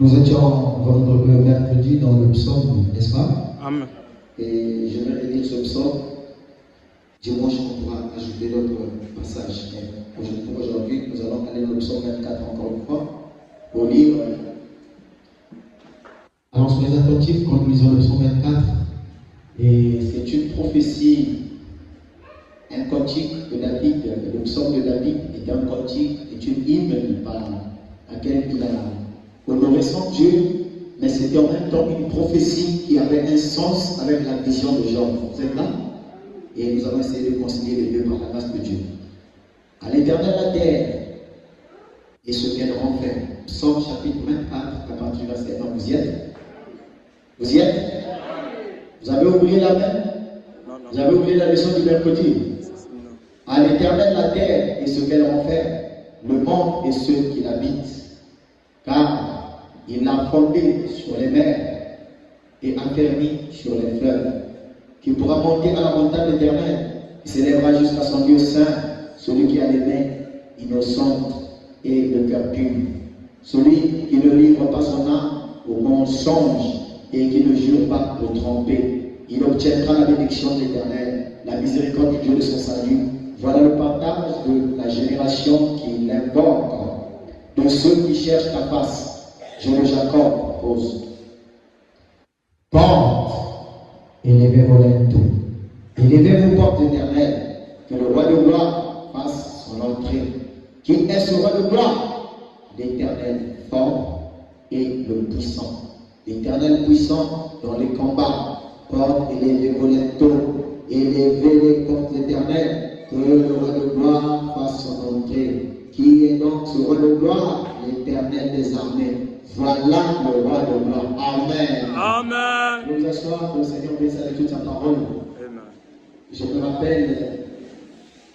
Nous étions mercredi dans le psaume, n'est-ce pas? Amen. Et je vais lire ce psaume. Dimanche, on pourra ajouter d'autres passages. Mais aujourd'hui, nous allons aller dans le psaume 24 encore une fois pour lire. Alors, soyez attentifs quand nous lisons le psaume 24. Et c'est une prophétie, un cantique de David. Le psaume de David est un cantique, est une hymne par laquelle il a honoré son Dieu, mais c'était en même temps une prophétie qui avait un sens avec la vision de Jean. Vous êtes là? Et nous allons essayer de concilier les deux par la grâce de Dieu. À l'Éternel la terre et ce qu'elle renferme. Psaume chapitre 24, à partir du verset 1. Vous y êtes? Vous y êtes? Vous avez oublié la même? Vous avez oublié la leçon du mercredi? À l'Éternel la terre et ce qu'elle renferme, le monde et ceux qui l'habitent. Car il l'a fondé sur les mers et affermi sur les fleuves. Qui pourra monter à la montagne éternelle, qui s'élèvera jusqu'à son Dieu saint, celui qui a les mains innocentes et le cœur pur. Celui qui ne livre pas son âme au mensonge et qui ne jure pas de tromper. Il obtiendra la bénédiction de l'Éternel, la miséricorde du Dieu de son salut. Voilà le partage de la génération qui l'invoque, de ceux qui cherchent ta face. Je le Jacob pose. Porte, élevez vos linteaux. Élevez vos portes éternelles, que le roi de gloire fasse son entrée. Qui est ce roi de gloire? L'Éternel fort et le puissant. L'Éternel puissant dans les combats. Porte, élevez vos linteaux. Élevez les portes éternelles, que le roi de gloire fasse son entrée. Qui est donc ce roi de gloire? L'Éternel des armées. Voilà le roi de gloire. Amen. Amen. Nous asseoir, le Seigneur bénisse avec toute sa parole. Amen. Je me rappelle,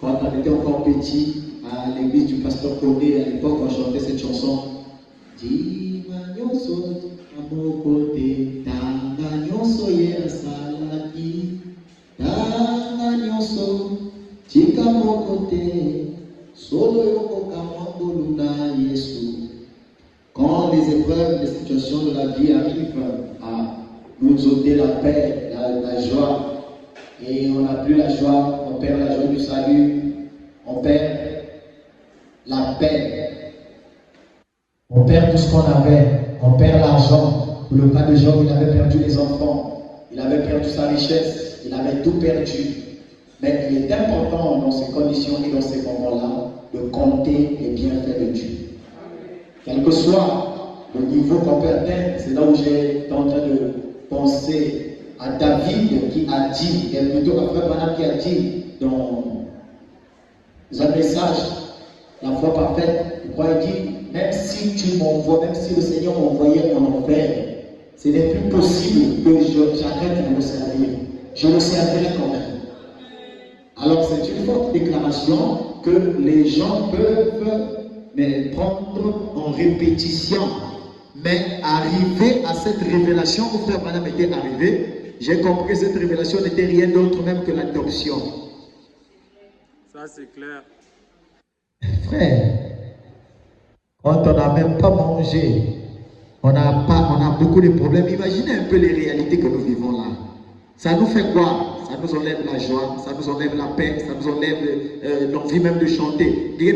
quand on était encore petit, à l'église du pasteur Kodé, à l'époque, on chantait cette chanson. Dimanyoso, amokote, tanganyoso ye salaki, tanganyoso, chikamokote, solo yoko kamangoluna yesu. Quand les épreuves, les situations de la vie arrivent à nous ôter la paix, la joie, et on n'a plus la joie, on perd la joie du salut, on perd la paix, on perd tout ce qu'on avait, on perd l'argent. Pour le cas de Job, il avait perdu les enfants, il avait perdu sa richesse, il avait tout perdu. Mais il est important dans ces conditions et dans ces moments-là de compter les bienfaits de Dieu. Quel que soit le niveau qu'on peut atteindre, c'est là où j'ai en train de penser à David qui a dit, et plutôt à Frère Branham qui a dit dans un message, la foi parfaite, il dit, même si tu m'envoies, même si le Seigneur m'envoyait en enfer, ce n'est plus possible que j'arrête de le servir. Je le servirai quand même. Alors c'est une forte déclaration que les gens peuvent prendre en répétition. Mais arriver à cette révélation où Frère Branham était arrivé, j'ai compris que cette révélation n'était rien d'autre même que l'adoption. Ça c'est clair. Frère, quand on n'a même pas mangé, on a beaucoup de problèmes. Imaginez un peu les réalités que nous vivons là. Ça nous fait quoi? Ça nous enlève la joie, ça nous enlève la paix, ça nous enlève l'envie même de chanter. Tu es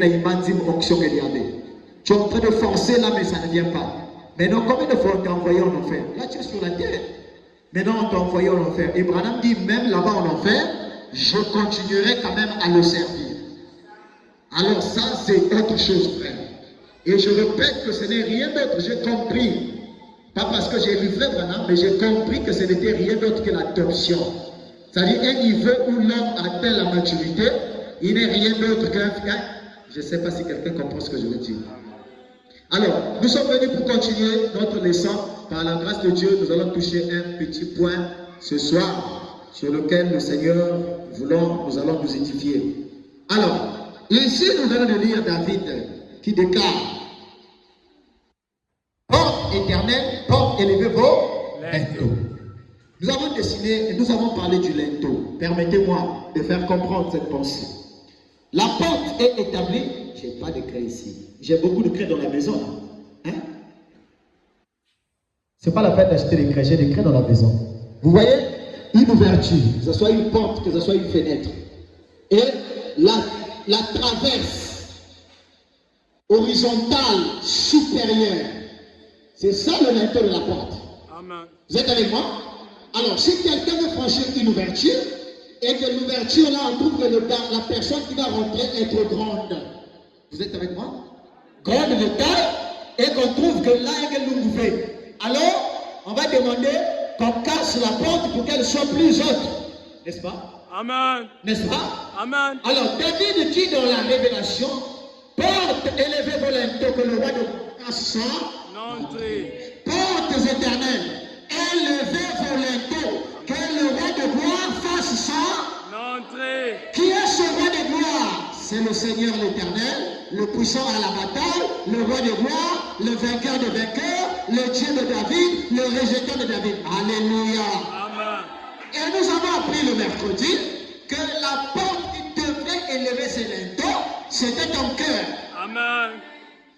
en train de forcer là, mais ça ne vient pas. Maintenant, combien de fois on t'a envoyé en enfer? Là, tu es sur la terre. Maintenant, on t'a envoyé en enfer. Et Branham dit, même là-bas en enfer, je continuerai quand même à le servir. Alors ça, c'est autre chose, frère. Et je répète que ce n'est rien d'autre. J'ai compris. Pas parce que j'ai lu Frère Branham, mais j'ai compris que ce n'était rien d'autre que l'adoption. C'est-à-dire un niveau où l'homme atteint la maturité, il n'est rien d'autre qu'un... Je ne sais pas si quelqu'un comprend ce que je veux dire. Alors, nous sommes venus pour continuer notre leçon. Par la grâce de Dieu, nous allons toucher un petit point ce soir sur lequel le Seigneur nous allons nous édifier. Alors, ici, nous allons lire David qui déclare: porte éternelle, porte élevez vos linteaux. Nous avons dessiné et nous avons parlé du linteau. Permettez-moi de faire comprendre cette pensée. La porte est établie. Je n'ai pas de craie ici. J'ai beaucoup de craie dans la maison. Hein? C'est pas la peine d'acheter des craies, j'ai des craies dans la maison. Vous voyez, une ouverture, que ce soit une porte, que ce soit une fenêtre. Et la traverse horizontale supérieure. C'est ça le linteau de la porte. Amen. Vous êtes avec moi? Alors, si quelqu'un veut franchir une ouverture, et que l'ouverture là, on trouve que la personne qui va rentrer est trop grande. Vous êtes avec moi? Grande de taille, et qu'on trouve que là, elle est ouverte. Alors, on va demander qu'on casse la porte pour qu'elle soit plus haute. N'est-ce pas? Amen. N'est-ce pas? Amen. Alors, David dit dans la révélation, porte élevée vos linteaux que le roi de grâce soit. N'entrez. Portes éternelles, élevez vos linteaux, que le roi de gloire fasse ça. N'entrez. Qui est ce roi de gloire? C'est le Seigneur l'Éternel, le puissant à la bataille, le roi de gloire, le vainqueur de vainqueurs, le Dieu de David, le rejetant de David. Alléluia. Amen. Et nous avons appris le mercredi que la porte qui devait élever ses linteaux, c'était ton cœur. Amen.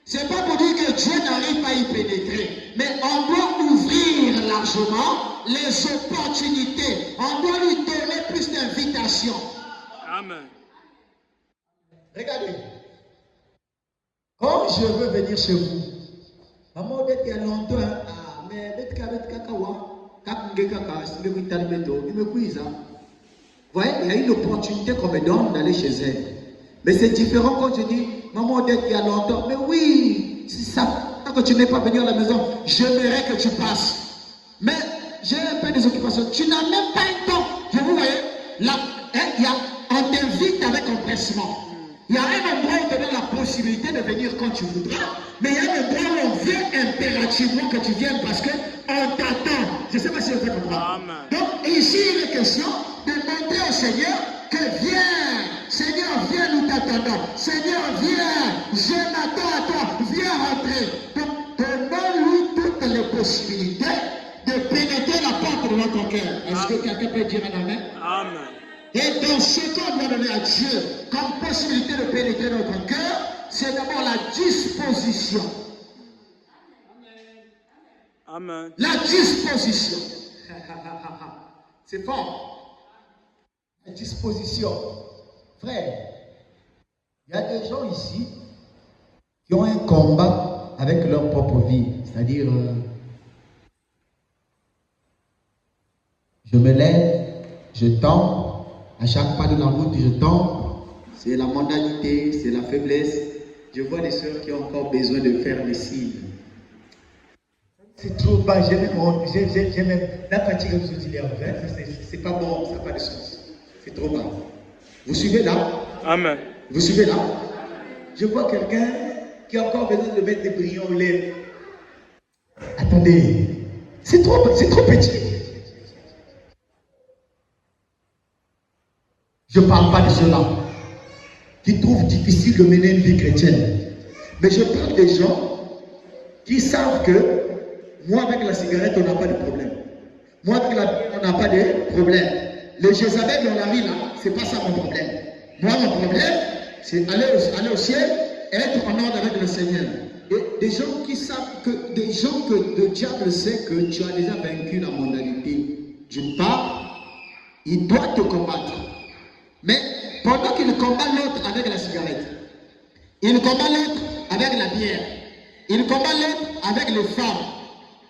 C'est pas pour dire que Dieu n'arrive pas à y pénétrer, mais on doit ouvrir largement les opportunités. On doit lui donner plus d'invitations. Amen. Regardez. Quand je veux venir chez vous, maman dit qu'il y a longtemps, mais vous voyez, il y a une opportunité qu'on me donne d'aller chez elle. Mais c'est différent quand je dis, maman dit qu'il y a longtemps, mais oui, c'est ça. Tant que tu n'es pas venu à la maison, j'aimerais que tu passes. Mais j'ai un peu des occupations. Tu n'as même pas un temps. Vous voyez, là, on t'invite avec empressement. Il y a un endroit où on te donne la possibilité de venir quand tu voudras, mais il y a un endroit où on veut impérativement que tu viennes parce qu'on t'attend. Je ne sais pas si vous faites comprendre. Donc ici, il est question de montrer au Seigneur que viens, Seigneur, viens, nous t'attendons. Seigneur, viens, je m'attends à toi, viens rentrer. Donc donnons-lui toutes les possibilités de pénétrer la porte de notre cœur. Est-ce que quelqu'un peut dire un amen? Amen. Et dans ce qu'on doit donner à Dieu comme possibilité de pénétrer notre cœur, c'est d'abord la disposition. Amen. La disposition. C'est fort. La disposition. Frère, il y a des gens ici qui ont un combat avec leur propre vie. C'est-à-dire, je me lève, je tombe. À chaque pas de la route, je tombe. C'est la mondanité, c'est la faiblesse. Je vois des sœurs qui ont encore besoin de faire des signes. C'est trop bas, j'ai même la fatigue que vous dites, c'est pas bon, ça n'a pas de sens. C'est trop bas. Vous suivez là? Amen. Vous suivez là? Je vois quelqu'un qui a encore besoin de mettre des brillants aux lèvres. Attendez, c'est trop petit. Je ne parle pas de ceux-là qui trouvent difficile de mener une vie chrétienne. Mais je parle des gens qui savent que moi, avec la cigarette, on n'a pas de problème. Moi, avec la bière, on n'a pas de problème. Le Jézabel dans la rue, là, c'est pas ça mon problème. Moi, mon problème, c'est aller au ciel et être en ordre avec le Seigneur. Et des gens qui savent que, des gens que le diable sait que tu as déjà vaincu la mondanité. D'une part, il doit te combattre. Mais pendant qu'il combat l'autre avec la cigarette, il combat l'autre avec la bière, il combat l'autre avec les femmes,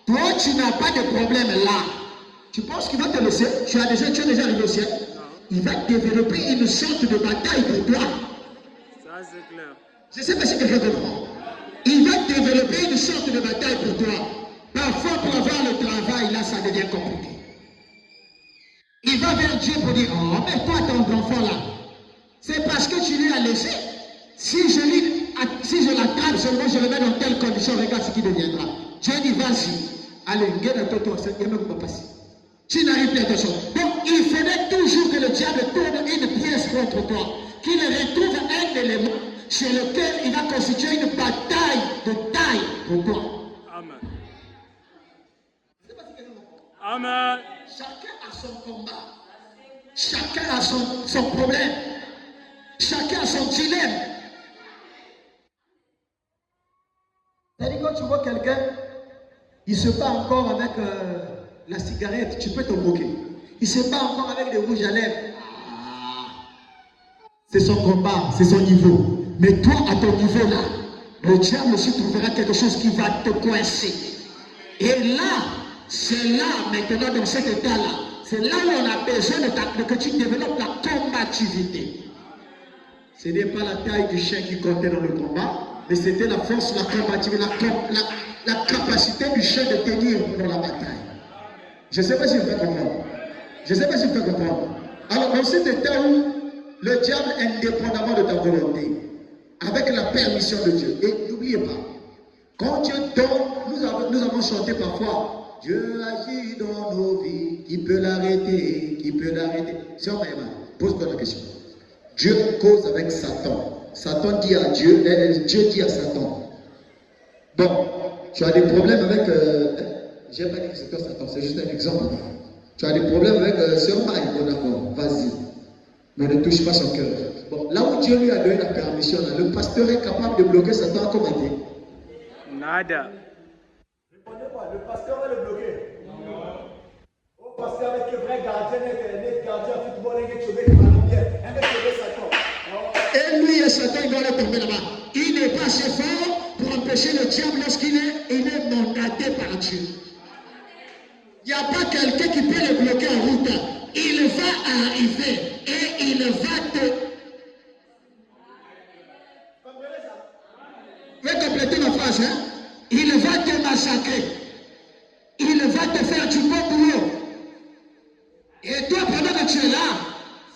toi tu n'as pas de problème là. Tu penses qu'il va te laisser? Tu es déjà arrivé au ciel? Il va développer une sorte de bataille pour toi. Ça c'est clair. Je ne sais pas si quelqu'un comprend. Il va développer une sorte de bataille pour toi. Parfois pour avoir le travail, là ça devient compliqué. Il va vers Dieu pour dire, oh, mais toi ton enfant là, c'est parce que tu lui as laissé. Si je l'attrape seulement, je le mets dans telle condition, regarde ce qui deviendra. Dieu dit, vas-y, allez, il ne pas passer. Tu n'arrives plus à te sortir. Donc, il faudrait toujours que le diable tourne une pièce contre toi, qu'il retrouve un élément sur lequel il va constituer une bataille de taille pour toi. Amen. Amen. Chacun a son combat. Chacun a son problème. Chacun a son dilemme. C'est-à-dire quand tu vois quelqu'un, Il se bat encore avec la cigarette, tu peux te moquer. Il se bat encore avec des rouges à lèvres. C'est son combat, c'est son niveau. Mais toi, à ton niveau là, le diable aussi trouvera quelque chose qui va te coincer. Et là, c'est là, maintenant, dans cet état-là, c'est là où on a besoin de que tu développes la combativité. Ce n'est pas la taille du chien qui comptait dans le combat, mais c'était la force, la combativité, la capacité du chien de tenir dans la bataille. Je ne sais pas si vous faites comprendre. Je ne sais pas si vous faites comprendre. Alors, dans cet état où le diable, indépendamment de ta volonté, avec la permission de Dieu, et n'oubliez pas, quand Dieu donne, nous avons chanté parfois, Dieu agit dans nos vies, qui peut l'arrêter, qui peut l'arrêter. Si on pose-toi la question. Dieu cause avec Satan. Satan dit à Dieu, Dieu dit à Satan. Bon, tu as des problèmes avec. Je n'ai pas dit que c'est toi Satan, c'est juste un exemple. Tu as des problèmes avec Sœur Maï, bon d'accord, vas-y. Mais ne touche pas son cœur. Bon, là où Dieu lui a donné la permission, là, le pasteur est capable de bloquer Satan à commenter. Nada. Répondez pas, le pasteur va le bloquer. Non. Au pasteur avec le vrai gardien, le gardien football, il est sauvé, il est sauvé Satan. Et lui et Satan, il doit le tomber là-bas. Il n'est pas assez fort pour empêcher le diable lorsqu'il est mandaté par Dieu. Il n'y a pas quelqu'un qui peut le bloquer en route. Il va arriver et il va te... Je vais compléter ma phrase. Hein? Il va te massacrer. Il va te faire du bon boulot. Et toi, pendant que tu es là,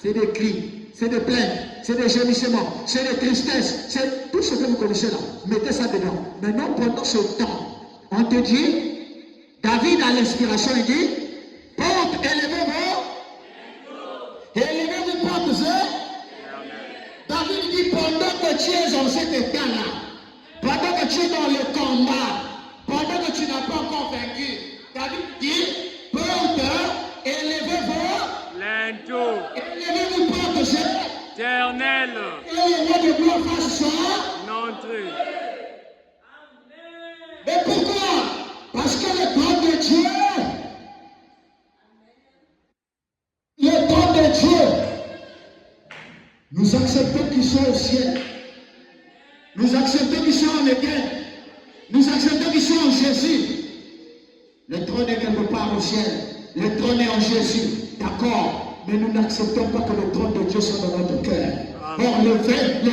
c'est des cris, c'est des plaintes, c'est des gémissements, c'est des tristesses, c'est tout ce que vous connaissez là. Mettez ça dedans. Maintenant, pendant ce temps, on te dit, David a l'inspiration, il dit, porte, élevez-vous. Élevez-vous, portes. David dit, pendant que tu es dans cet état-là, pendant que tu es dans le combat, pendant que tu n'as pas encore vaincu, David dit, porte, élevez-vous. Lento. Élevez-vous, portes. Éternel. Et le roi de gloire fasse ça. N'entrez. Mais pourquoi? Parce que le trône de Dieu, le trône de Dieu, nous acceptons qu'ils sont au ciel. Nous acceptons qu'ils sont en Éden. Nous acceptons qu'ils sont en Jésus. Le trône est quelque part au ciel. Le trône est en Jésus. D'accord. Mais nous n'acceptons pas que le trône de Dieu soit dans notre cœur. Or, le trône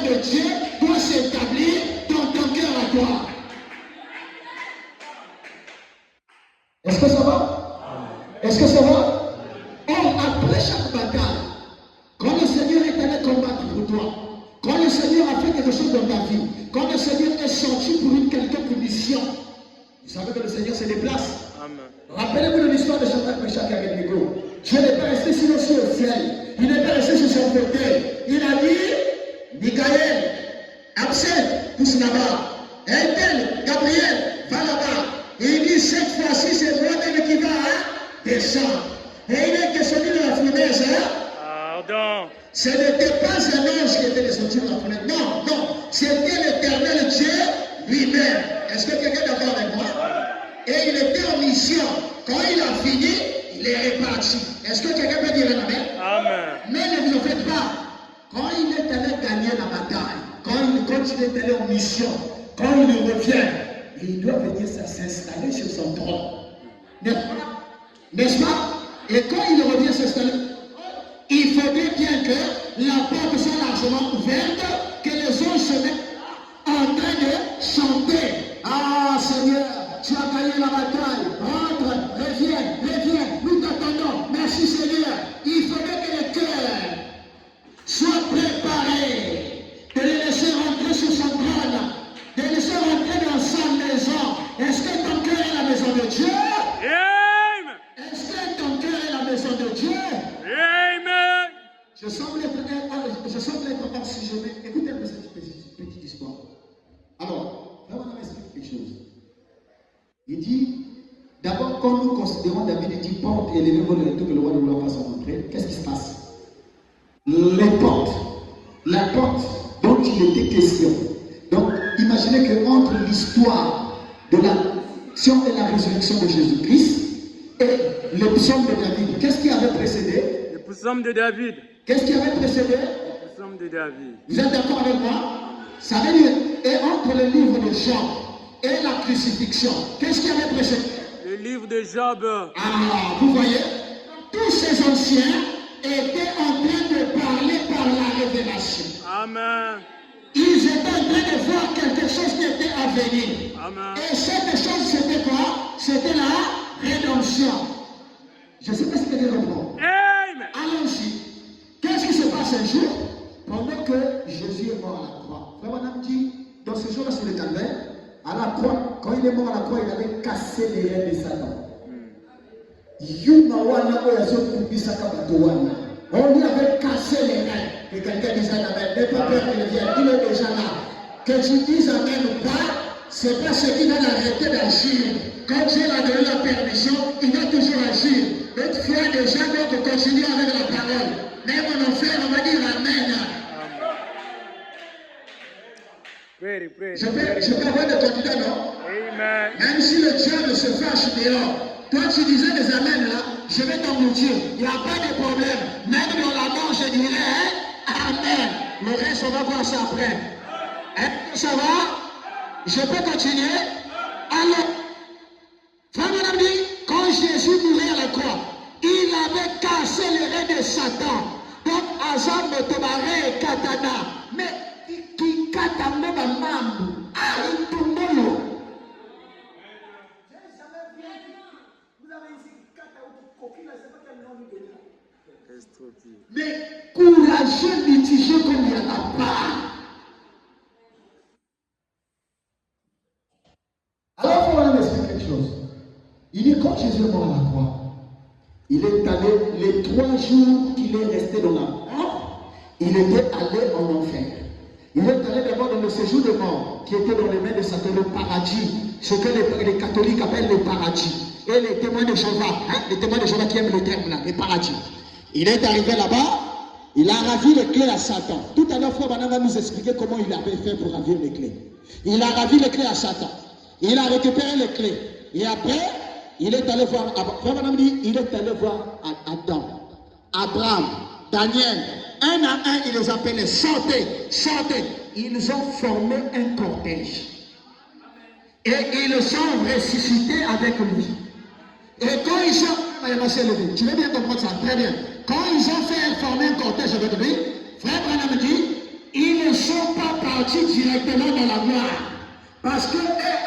de Dieu doit s'établir dans ton cœur à toi. Est-ce que ça va? Est-ce que ça va? Or, après chaque bataille, quand le Seigneur est allé combattre pour toi, quand le Seigneur a fait quelque chose dans ta vie, quand le Seigneur est sorti pour une quelconque mission, vous savez que le Seigneur se déplace. Rappelez-vous de l'histoire de Shadrach, Meshach et Abednego. Dieu n'est pas resté silencieux au ciel. Il n'est pas resté sur son fauteuil. Il a dit, Michael, Absent, pousse là-bas. Ethel, Gabriel, va là-bas. Et il dit, cette fois-ci, c'est moi-même qui va descendre. Et il est descendu de la fournaise. Pardon. Ce n'était pas un ange qui était descendu de la fournaise. Non, non. C'était l'éternel Dieu lui-même. Est-ce que quelqu'un est d'accord avec moi? Et il était en mission. Quand il a fini, il est reparti. Est-ce que quelqu'un peut dire un amen? Amen. Mais ne vous en faites pas. Quand il est allé gagner la bataille, quand il est allé en mission, quand il revient, il doit venir s'installer sur son trône. N'est-ce pas? N'est-ce pas? Et quand il revient s'installer, il faudrait bien que la porte soit largement ouverte, que les anges se mettent en train de chanter. Ah Seigneur, tu as gagné la bataille. Rentre, reviens, nous t'attendons. Merci Seigneur. Il faudrait que le cœur soit préparé, de les laisser rentrer sur son trône, de les laisser rentrer dans sa maison. Est-ce que ton cœur est la maison de Dieu? Amen. Est-ce que ton cœur est la maison de Dieu? Amen. Je semble être hors sujet, mais écoutez un peu cette petite histoire. Alors, là on m'explique quelque chose. Il dit, d'abord, quand nous considérons David, il dit porte et levez-vous le tout que le roi de gloire fasse rentrer, qu'est-ce qui se passe? Les portes, la porte dont il était question. Donc, imaginez que entre l'histoire de la et la résurrection de Jésus-Christ et le psaume de David. Qu'est-ce qui avait précédé? Le psaume de David. Qu'est-ce qui avait précédé? Le psaume de David. Vous êtes d'accord avec moi? Ça veut dire, et entre le livre de Job et la crucifixion, qu'est-ce qui avait précédé? Le livre de Job. Ah, vous voyez, tous ces anciens étaient en train de parler par la révélation. Amen. Ils étaient en train de voir quelque chose qui était à venir. Amen. Et cette chose, c'était quoi? C'était la rédemption. Je ne sais pas si quelqu'un comprend. Amen. Allons-y. Qu'est-ce qui se passe un jour? Pendant que Jésus est mort à la croix. Frère Madame dit, dans ce jour-là sur le calvaire, à la croix, quand il est mort à la croix, il avait cassé les reins de Satan. On lui avait cassé les reins. Que quelqu'un dise Amen. N'aie pas peur qu'il vienne. Il est déjà là. Que tu dises Amen ou pas, c'est pas ce qui va l'arrêter d'agir. Quand Dieu a donné la permission, il va toujours agir. Notre foi déjà, donc continue avec la parole. Même en enfer, on va dire Amen. Je peux avoir des candidats, non? Amen. Même si le diable se fâche dehors, toi tu disais des amens là, je vais t'engloutir. Il n'y a pas de problème. Même dans la mort, je dirais Amen. Le reste, on va voir ça après. Hein? Ça va? Je peux continuer? Alors, frère Madame dit, quand Jésus mourait à la croix, il avait cassé les reins de Satan. Donc, Azam, Tobare et Katana. Mais qui katame ba mambo? Ah, il tombe l'eau. Mais courageux, mitigé comme il n'y en a pas. Alors, il faut vous expliquer quelque chose. Il dit, quand Jésus est mort à la croix, il est allé, les 3 jours qu'il est resté dans la mort, il était allé en enfer. Il est allé d'abord dans le séjour de mort, qui était dans les mains de Satan, le paradis, ce que les catholiques appellent le paradis. Et les témoins de Jéhovah, les témoins de Jéhovah qui aiment le terme là, le paradis. Il est arrivé là-bas, il a ravi les clés à Satan. Tout à l'heure, Frère Banana va nous expliquer comment il avait fait pour ravir les clés. Il a ravi les clés à Satan. Il a récupéré les clés. Et après, il est allé voir, Frère Banana dit, il est allé voir Adam, Abraham, Daniel. Un à un, il les appelait, sortez, sortez. Ils ont formé un cortège. Et ils sont ressuscités avec lui. Et quand ils sont... Tu veux bien comprendre ça? Très bien. Quand ils ont fait former un cortège avec lui, Frère Branham dit, ils ne sont pas partis directement dans la gloire. Parce que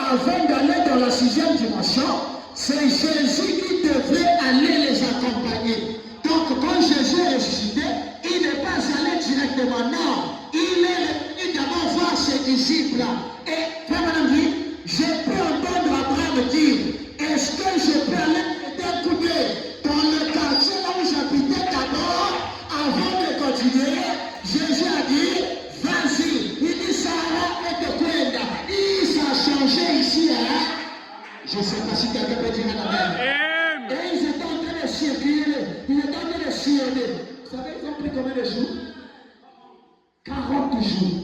avant d'aller dans la 6e dimension, c'est Jésus qui devait aller les accompagner. Donc quand Jésus est ressuscité, il n'est pas allé directement, non. Il est venu d'abord voir ses disciples. Et Frère Branham dit, je peux entendre Abraham dire, est-ce que je peux aller mettre un coup d'œil dans le quartier là où j'habitais d'abord, avant de continuer? Jésus a dit, vas-y. Il dit, Sarah et de Kwenda. Il a changé ici, hein? Je ne sais pas si quelqu'un peut dire un amen. Et ils étaient en train de circuler. Ils étaient en train de sillonner. Vous savez, ils ont pris combien de jours? 40 jours.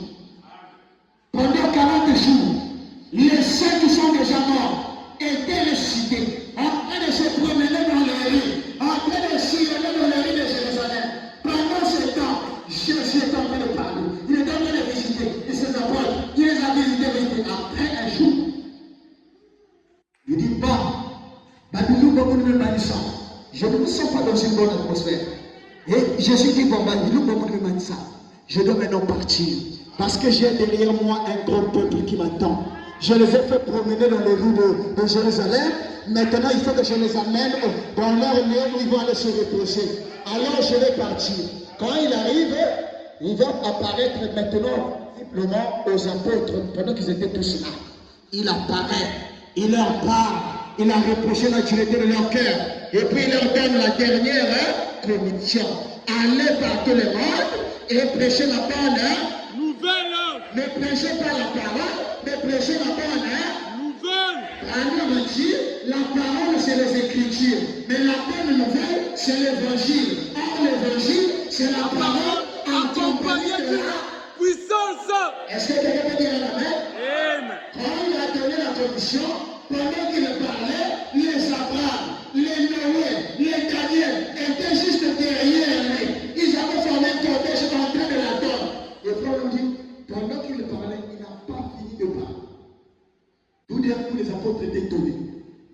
Pendant 40 jours, les saints qui sont déjà morts étaient ressuscités, en train de se promener dans les rues, en train de sillonner dans les rues de Jérusalem. Pendant ce temps, Jésus est en train de parler. Il est en train de visiter. Et ses apôtres, il les a visités. Après un jour, il dit, bon, je ne me sens pas dans une bonne atmosphère. Et Jésus dit, bon, je dois maintenant partir. Parce que j'ai derrière moi un grand peuple qui m'attend. Je les ai fait promener dans les rues de Jérusalem. Maintenant, il faut que je les amène dans leur lieu où ils vont aller se reposer. Alors, je vais partir. Quand il arrive, il va apparaître maintenant simplement aux apôtres, pendant qu'ils étaient tous là. Il apparaît, il leur parle, il a reproché la dureté de leur cœur. Et puis, il leur donne la dernière commission. Allez par tous les mondes et prêchez la bonne Nouvelle. ne prêchez pas la parole, mais prêchez la bonne Nouvelle. Alors, dit, la parole, c'est les Écritures. Mais la bonne nouvelle, c'est l'Évangile. Or, l'Évangile, c'est la parole accompagnée de la puissance. Est-ce que quelqu'un peut dire amen? Amen. Quand il a donné la commission, pendant qu'il est est étonné.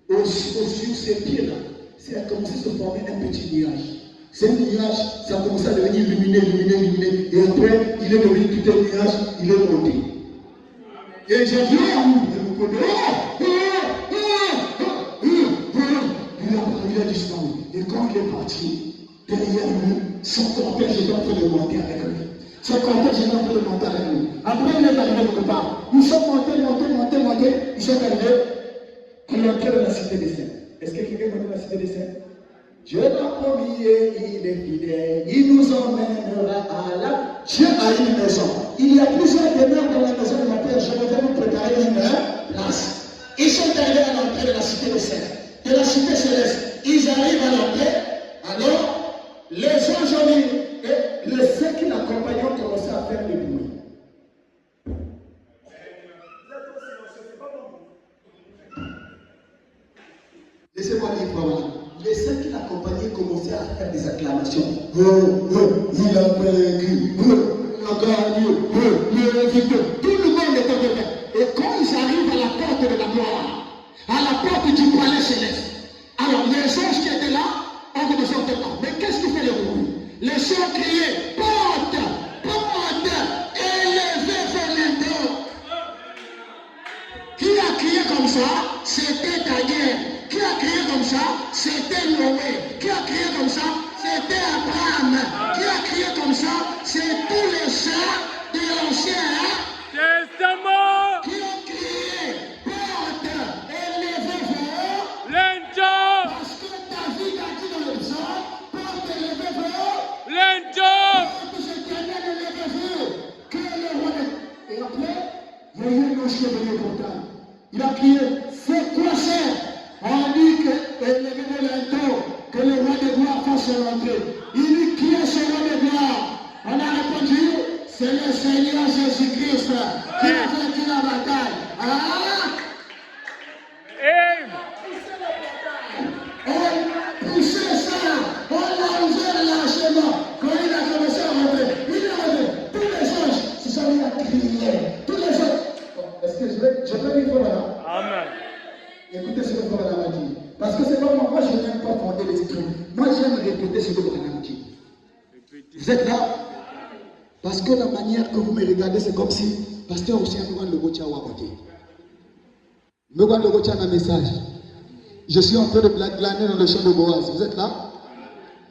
Sur ces pieds-là, ça a commencé à se former un petit nuage. Ce nuage, ça a commencé à devenir lumineux. Et après, il est devenu tout un nuage, il est monté. Et j'ai vu un côté. Il a disparu. Et quand il est parti, derrière lui, son cortège était en train de monter avec lui. Son cortège était en train de monter avec lui. Après, il est arrivé quelque part. Ils sont montés. Ils sont arrivés à l'entrée de la cité des saints. Est-ce que quelqu'un connaît la cité des saints? Dieu l'a promis et il est fidèle. Il nous emmènera à la... Dieu a une maison. Il y a plusieurs demeures dans la maison de mon père. Je vais vous préparer une place. Ils sont arrivés à l'entrée de la cité des saints, de la cité céleste. Ils arrivent à l'entrée. Alors, les anges ont mis et les saints qui l'accompagnaient ont commencé à faire du bruit. Laissez-moi dire, voilà. Les saints qui l'accompagnaient commençaient à faire des acclamations. Il a vaincu. Il a gagné. Il a victoire. Tout le monde était devant. Et quand ils arrivent à la porte de la gloire, à la porte du palais céleste, alors les anges qui étaient là ont commencé à entendre. Mais qu'est-ce qui fait le bruit? Les gens criaient, porte, élevez vers l'intérieur. Qui a crié comme ça? C'était Daniel. Qui a crié comme ça? C'était Noé. Qui a crié comme ça? C'était Abraham. Qui a crié comme ça? C'est tous les saints de l'Ancien Testament. qui ont crié, porte, élevez vers L'Injil. parce que David a dit dans le psaume, porte, élevez vers L'Injil. porte, éternel, élevez vers que le roi de... Et après, il y a eu un ange qui est venu au portail. Il a crié, c'est quoi ça? On dit que élevez vers l'inteau, que le roi de gloire fasse son entrée. Il dit, qui est ce roi de gloire? On a répondu, c'est le Seigneur Jésus-Christ qui a vaincu la bataille. Amen. On poussait ça, on l'a ouvert largement. Quand il a commencé à rentrer, il est rentré. Tous les anges se sont mis à crier. Tous les anges. Est-ce que je peux dire voilà? Amen. Écoutez ce que Branham a dit. Parce que c'est pas moi, je n'aime pas fonder les écrits. Moi, j'aime répéter ce que Branham dit. Vous êtes là? Parce que la manière que vous me regardez, c'est comme si pasteur aussi a besoin de Gotia ou à côté. Besoin de Gotia un message. Je suis en train de glaner dans le champ de Boaz. Vous êtes là?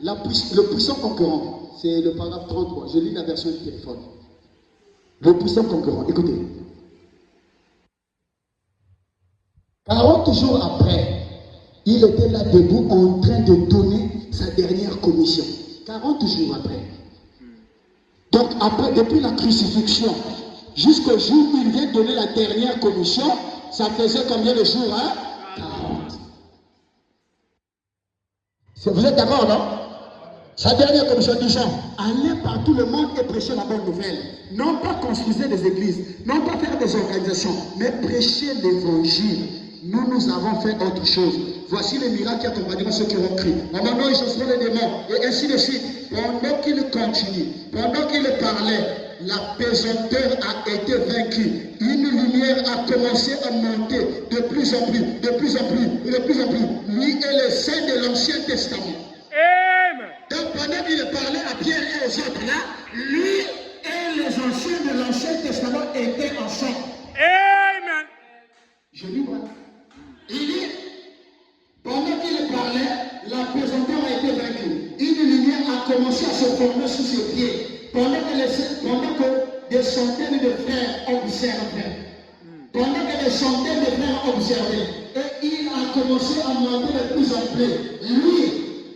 Le puissant concurrent, c'est le paragraphe 33. Je lis la version du téléphone. Le puissant concurrent. Écoutez. 40 jours après, il était là debout en train de donner sa dernière commission. 40 jours après. Donc après, depuis la crucifixion, jusqu'au jour où il vient donner la dernière commission, ça faisait combien de jours, hein? 40. Vous êtes d'accord, non? Sa dernière commission, disant, allez par tout le monde et prêcher la bonne nouvelle. Non pas construire des églises, non pas faire des organisations, mais prêcher l'évangile. Nous avons fait autre chose. Voici les miracles qui accompagneront ceux qui ont crié. Maintenant, ils chasseront les démons. Et ainsi de suite. Pendant qu'il continue, pendant qu'il parlait, la pesanteur a été vaincue. Une lumière a commencé à monter de plus en plus, de plus en plus, de plus en plus. Lui et les saints de l'Ancien Testament. Amen. Donc pendant qu'il parlait à Pierre et aux autres là, lui et les anciens de l'Ancien Testament étaient ensemble. Amen. Je lis moi. Il dit, pendant qu'il parlait, la pesanteur a été vaincue. Une lumière a commencé à se former sous ses pieds. Pendant que des centaines de frères observaient. Pendant que des centaines de frères observaient. Et il a commencé à monter de plus en plus. Lui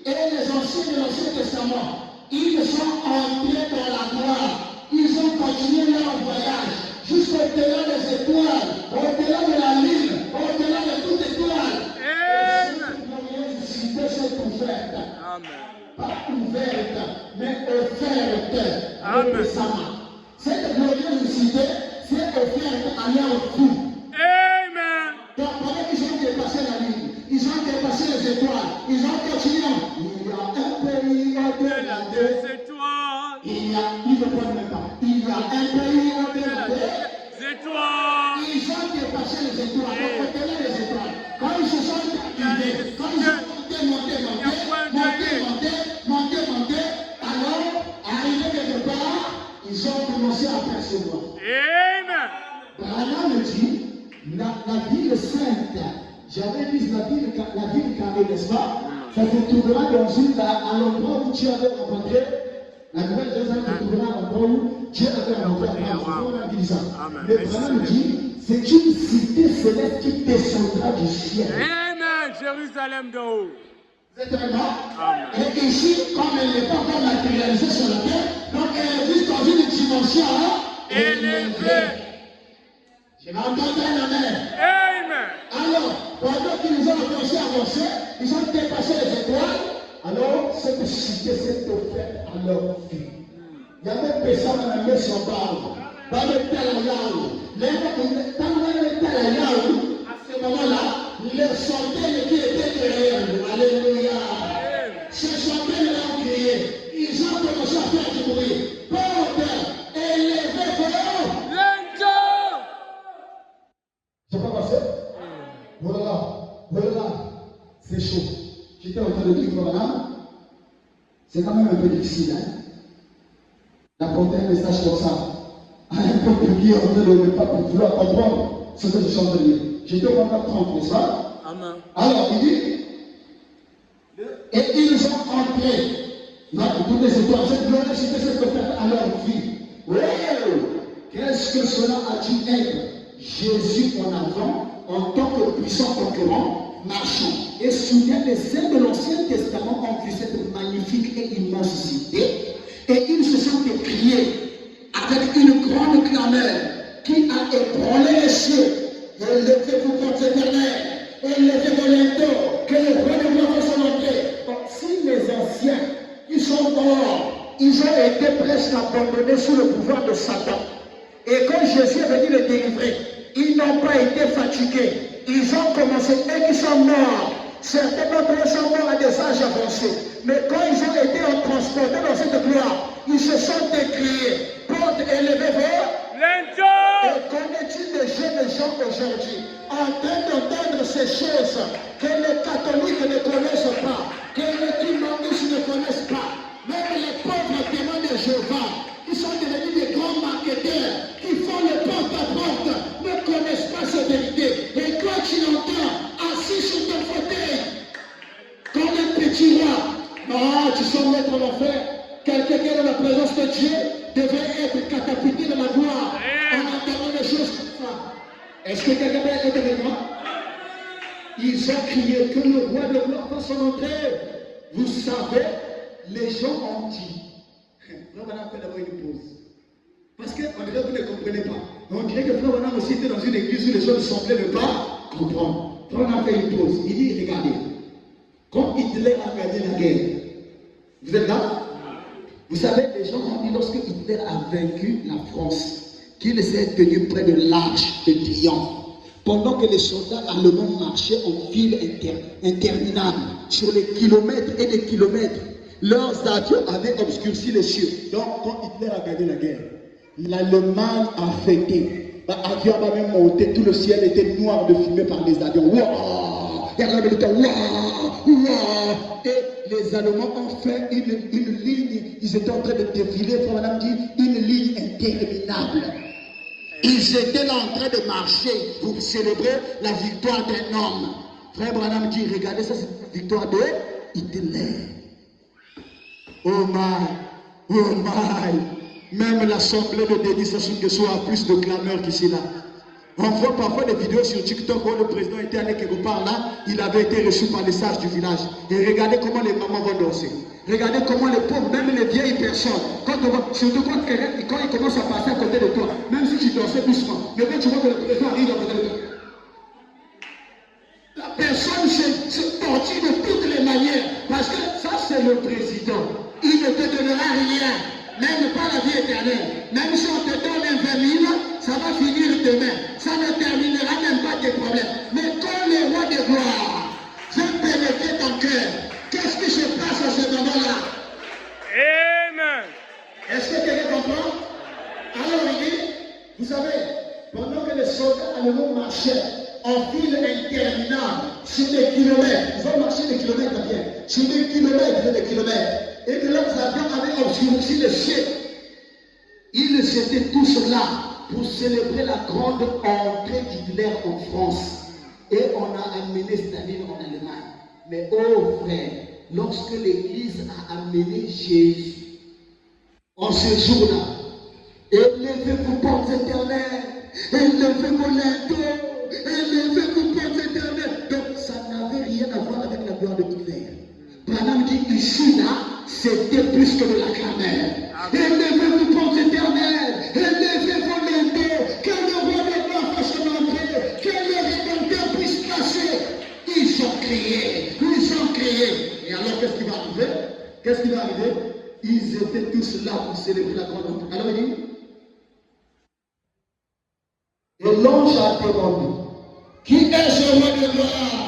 et les anciens de l'Ancien Testament, ils sont entrés dans la gloire. Ils ont continué leur voyage jusqu'au-delà des étoiles, au-delà de la lune, au-delà de toute étoile. Amen. Cette ouverte. Amen. Pas ouverte, mais offerte. Amen. Cette glorieuse cité, c'est offerte à leur fou. Amen. Donc pendant qu'ils ont dépassé la lune, ils ont dépassé les étoiles, ils ont continué. Il y a un pays au-delà des étoiles. Il ne prend même pas. Il y a un pays au-delà des étoiles. Ils ont dépassé les étoiles, au-delà des étoiles. apercevoir. Amen. Branham dit, la ville sainte, j'avais dit la ville carrée, n'est-ce pas? Ça se trouvera à l'endroit où tu avais rencontré. La nouvelle Jérusalem se trouvera à l'endroit où Dieu avait rencontré Abraham. Mais Branham dit, c'est une cité céleste qui descendra du ciel. Amen. Jérusalem de haut. Vous êtes d'accord? Et ici, comme elle n'est pas encore matérialisée sur la terre, donc elle est juste dans une dimension élevée. Je m'entends un amen. Amen. Alors, pendant qu'ils ont avancé, ils ont dépassé les étoiles. Alors, cette cité s'est offerte à leur vie. Il y avait personne à la maison sur barbe. Pas de tel à ce moment-là, les soldats qui étaient derrière nous, alléluia. Ces soldats ont crié. Ils ont commencé à faire du bruit. Porte, élevez vos L'angel. c'est pas passé? Voilà, c'est chaud. J'étais en train de dire, voilà, c'est quand même un peu difficile, hein? D'apporter un message comme ça à un peuple qui est en train de ne pas vouloir comprendre ce que je suis en train de dire. J'étais au moment 30, n'est-ce pas? Amen. Alors, il dit, et ils ont entré dans toutes les étoiles, cette glorieuse cité s'est offerte à leur vie. Wow! Qu'est-ce que cela a dû être? Jésus en avant, en tant que puissant concurrent, marchant. Et soudain, les saints de l'Ancien Testament ont vu cette magnifique et immense cité, et ils se sont écriés avec une grande clameur qui a ébranlé les cieux. Élevez-vous contre l'éternel, élevez vos linteaux, que le roi de gloire fasse son entrée. Donc, si les anciens qui sont morts, ils ont été presque abandonnés sous le pouvoir de Satan. Et quand Jésus est venu les délivrer, ils n'ont pas été fatigués. Ils ont commencé, eux qui sont morts. Certains d'entre eux sont morts à des âges avancés. Mais quand ils ont été transportés dans cette gloire, ils se sont écriés. Porte, élevez vos. Et connais-tu des jeunes gens aujourd'hui en train d'entendre ces choses que les catholiques ne connaissent pas, que les humanistes ne connaissent pas, même les pauvres témoins de Jéhovah, qui sont devenus des grands marketeurs, qui font le porte-à-porte, ne connaissent pas cette vérité. Et toi tu l'entends, assis sur ton fauteuil, comme un petit roi, tu sens mettre en enfer. Quelqu'un qui est dans la présence de Dieu devait être catapulté dans la gloire en entendant des choses comme ça. Est-ce que quelqu'un peut être avec moi? Ils ont crié que le roi de gloire fasse son entrée. Vous savez, les gens ont dit. Frère Branham fait d'abord une pause. Parce qu'on dirait que vous ne comprenez pas. On dirait que Frère Branham aussi était dans une église où les gens semblaient ne pas comprendre. Frère Branham fait une pause. Il dit, regardez, quand Hitler a gagné la guerre, vous êtes là? Vous savez, les gens ont dit lorsque Hitler a vaincu la France, qu'il s'est tenu près de l'Arche de Triomphe, pendant que les soldats allemands marchaient en file interminable, sur les kilomètres et des kilomètres. Leurs avions avaient obscurci les cieux. Donc, quand Hitler a gagné la guerre, l'Allemagne a fêté. L'avion va même monter, tout le ciel était noir de fumée par les avions. Wow! Et les Allemands ont fait une ligne, ils étaient en train de défiler, Madame dit, une ligne interminable. Ils étaient là en train de marcher pour célébrer la victoire d'un homme. Frère Branham dit, regardez ça, c'est la victoire de Hitler. Oh my, même l'assemblée de Denis Sassou Nguesso a plus de clameurs qu'ici là. On voit parfois des vidéos sur TikTok où le président était allé quelque part là, il avait été reçu par les sages du village. Et regardez comment les mamans vont danser. Regardez comment les pauvres, même les vieilles personnes, surtout quand il commence à passer à côté de toi, même si tu dansais doucement, mais quand tu vois que le président arrive à côté de toi, la personne se tortille de toutes les manières, parce que ça c'est le président. Il ne te donnera rien, même pas la vie éternelle. Même si on te donne 20 000, ça va finir demain. Ça ne terminera même pas tes problèmes. Mais quand le roi de gloire vient pénétrer ton cœur, qu'est-ce qui se passe à ce moment-là? Amen. Est-ce que quelqu'un comprend? Alors il dit, vous savez, pendant que les soldats allemands marchaient en file interminable sur des kilomètres, ils ont marché des kilomètres à pied, sur des kilomètres et des kilomètres, et que leurs avions avaient obscurci le ciel. Ils étaient tous là pour célébrer la grande entrée d'Hitler en France. Et on a amené Staline en Allemagne. Mais oh frère, lorsque l'Église a amené Jésus, en ce jour-là, élevez-vous portes éternelles, élevez vos linteaux, élevez-vous portes éternelles. Donc ça n'avait rien à voir avec la gloire de Hitler. Branham dit ici, là, c'était plus que de la clameur. Élevez-vous portes éternelles, élevez vos linteaux, que le roi de gloire fasse son entrée, que le Rédempteur puisse passer. Ils ont crié, ils ont crié. Et alors qu'est-ce qui va arriver? Qu'est-ce qui va arriver? Ils étaient tous là pour célébrer la grande entrée. Alors il dit, et l'ange a demandé, qui est ce roi de gloire?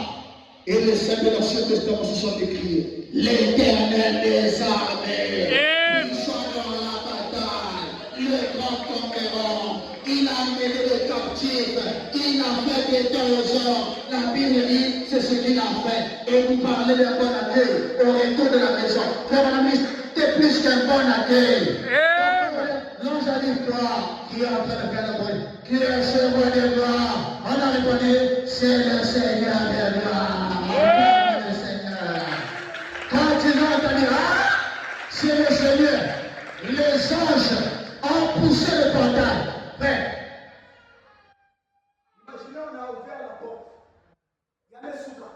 Et les saints de l'Ancien Testament se sont écriés, l'Éternel des armées, puissant dans la bataille, le grand conquérant, il a amené les captifs, il a fait des trésors. La Bible dit, c'est ce qu'il a fait. Et vous parlez d'un bon accueil au retour de la maison. Frère mon ami, c'est plus qu'un bon accueil. L'ange a dit, toi, qui est en train de faire le bruit, qui est ce roi de gloire? On a répondu, c'est le Seigneur de gloire. Le Seigneur. Quand ils ont entendu, c'est le Seigneur, les anges ont poussé le portail. Frère, imaginez, on a ouvert la porte. Il y a un souka.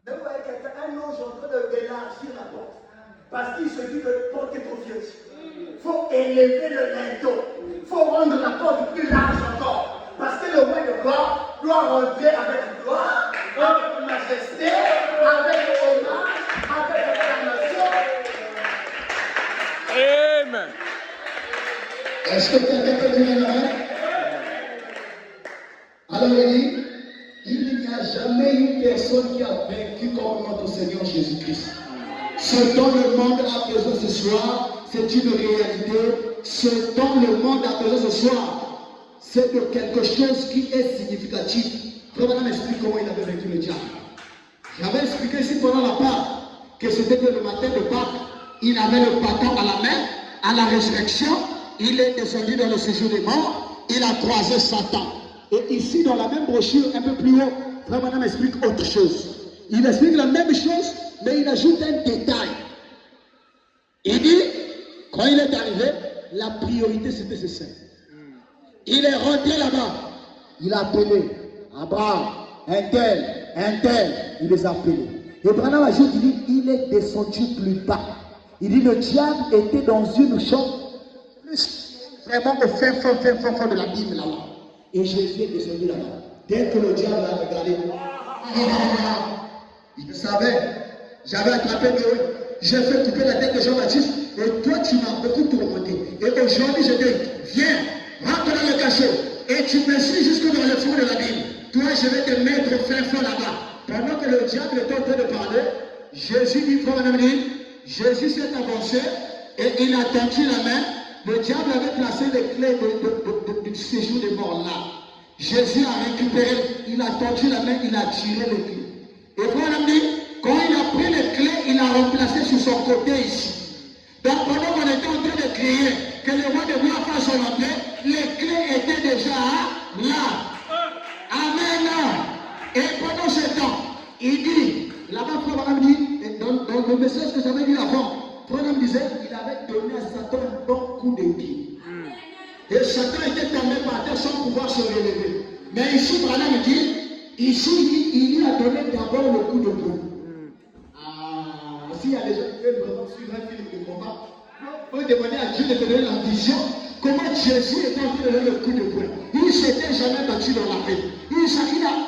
Mais vous voyez quelqu'un, un ange en train d'élargir la porte. Parce qu'il se dit que la porte est trop vieille. Il faut élever le linteau. Il faut rendre la porte plus large encore. Parce que le roi de gloire doit rentrer avec gloire, avec majesté, avec hommage, avec acclamation. Amen. est-ce que quelqu'un peut dire amen? Alors il dit, il n'y a jamais une personne qui a vaincu comme notre Seigneur Jésus-Christ. Ce dont le monde a besoin ce soir, c'est une réalité. Ce dont le monde a besoin ce soir, c'est de quelque chose qui est significatif. Frère m'explique comment il avait vaincu le diable. J'avais expliqué ici pendant la Pâque que c'était que le matin de Pâques, il avait le bâton à la main, à la résurrection, il est descendu dans le séjour des morts, il a croisé Satan. Et ici, dans la même brochure, un peu plus haut, Frère Madame explique autre chose. Il explique la même chose, mais il ajoute un détail. Il dit, quand il est arrivé, la priorité c'était ceci. Il est rentré là-bas, il a appelé Abraham, un tel, il les a appelés. Et Branham ajoute, il dit, il est descendu plus bas. Il dit, le diable était dans une chambre, vraiment au fin fond de la Bible là-bas. Et Jésus est descendu là-bas. Dès que le diable a regardé, il savait, j'avais attrapé Noé, j'ai fait couper la tête de Jean-Baptiste, et toi tu m'as beaucoup tourmenté. Et aujourd'hui je dis, viens, rentre dans le cachot, et tu me suis jusque dans le fond de la Bible. Toi je vais te mettre au fin fond là-bas. Pendant que le diable était en train de parler, Jésus dit, frère madame, Jésus s'est avancé, et il a tendu la main. Le diable avait placé les clés du séjour des morts là. Jésus a récupéré, il a tendu la main, il a tiré les clés. Et frère dit, quand il a pris les clés, il a remplacé sur son côté ici. Donc pendant qu'on était en train de crier que le roi de gloire fasse son entrée, les clés étaient déjà là. Amen. Et pendant ce temps, il dit, là-bas frère Madame dit, dans le message que j'avais dit avant, frère Madame disait, il avait donné à Satan un bon coup de pied. Et Satan était tombé par terre sans pouvoir se relever. Mais ici, Branham dit, ici, il lui a donné d'abord le coup de poing. S'il y a des gens qui veulent vraiment suivre un film de combat, il faut demander à Dieu de te donner la vision. Comment Jésus est en train de donner le coup de poing. Il ne s'était jamais battu dans la vie.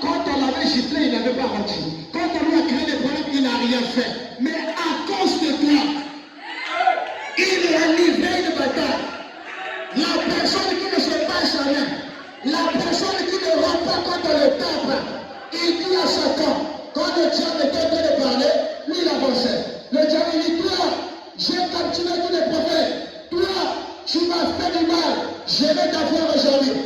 Quand on l'avait giflé, il n'avait pas battu. Quand on lui a créé des problèmes, il n'a rien fait. Mais à cause de toi, il a livré une bataille. La personne qui ne se passe rien, la personne qui ne rentre pas contre le temple, il dit à Satan, quand le diable était en train de parler, lui il avançait. Le diable dit, toi, j'ai capturé tous les prophètes. Toi, tu m'as fait du mal. Je vais t'avoir aujourd'hui.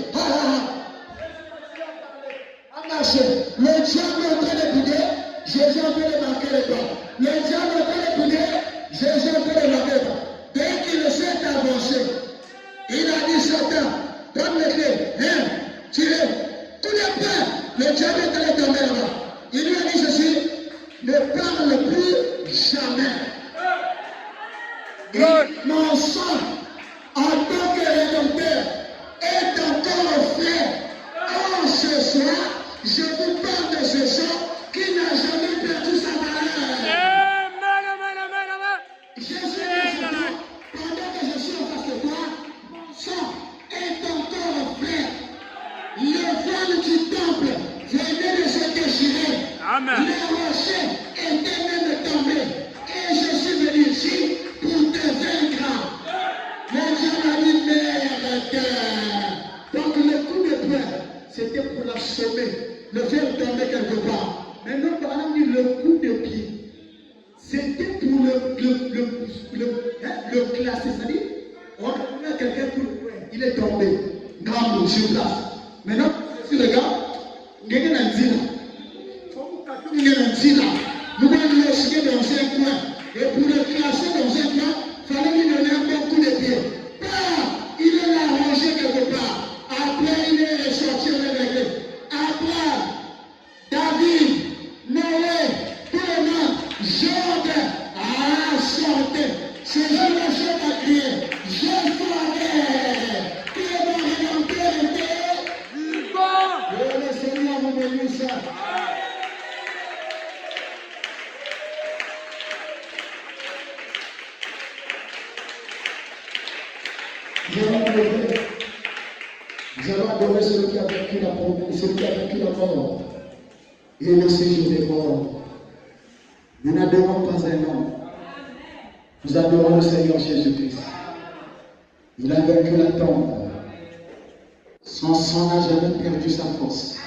A marché. Le diable est en train de bouder. Jésus est en train de marquer les pas. Le diable est en train de bouder. Jésus est en train de marquer les pas. Dès qu'il s'est avancé, il a dit Satan, donne les clés, viens, tirez, tout les peurs, le diable est allé tomber là-bas. Il lui a dit ceci, ne parle plus jamais. Et mon sang, en tant que rédempteur, est encore frais. Or, ce soir, je vous parle de ce sang qui n'a jamais perdu sa valeur. Amen, amen, amen, amen. Jésus dit pendant que je suis en face de toi, mon sang est encore frais. Le voile du temple venait de se déchirer. Amen. Les rochers étaient même tombés. Et je suis venu ici pour te vaincre. Mais Dieu m'a dit merde. Donc le coup de poing, c'était pour l'assommer, le faire tomber quelque part. Maintenant, par exemple, le coup de pied, c'était pour le classer. C'est-à-dire, on a quelqu'un coup de poing, il est tombé. Grand sur place. Maintenant, si le gars, il y a un zina. Il y a un zina. Nous allons le chier dans un coin. Et pour le classer dans un coin, il fallait lui donner un bon coup de pied. Il est là rangé quelque part. Après, il est ressorti avec les clés. Après, David, Noé, tout le monde, Job, sortez. Ce jour-là, Job a crié, je ferai que mon rédempteur était Vivant. et le Seigneur vous bénisse. Nous allons adorer celui qui a vécu la mort et le séjour des morts. Nous n'adorons pas un homme. Nous adorons le Seigneur Jésus-Christ. Il a vaincu la tombe. Son sang n'a jamais perdu sa force.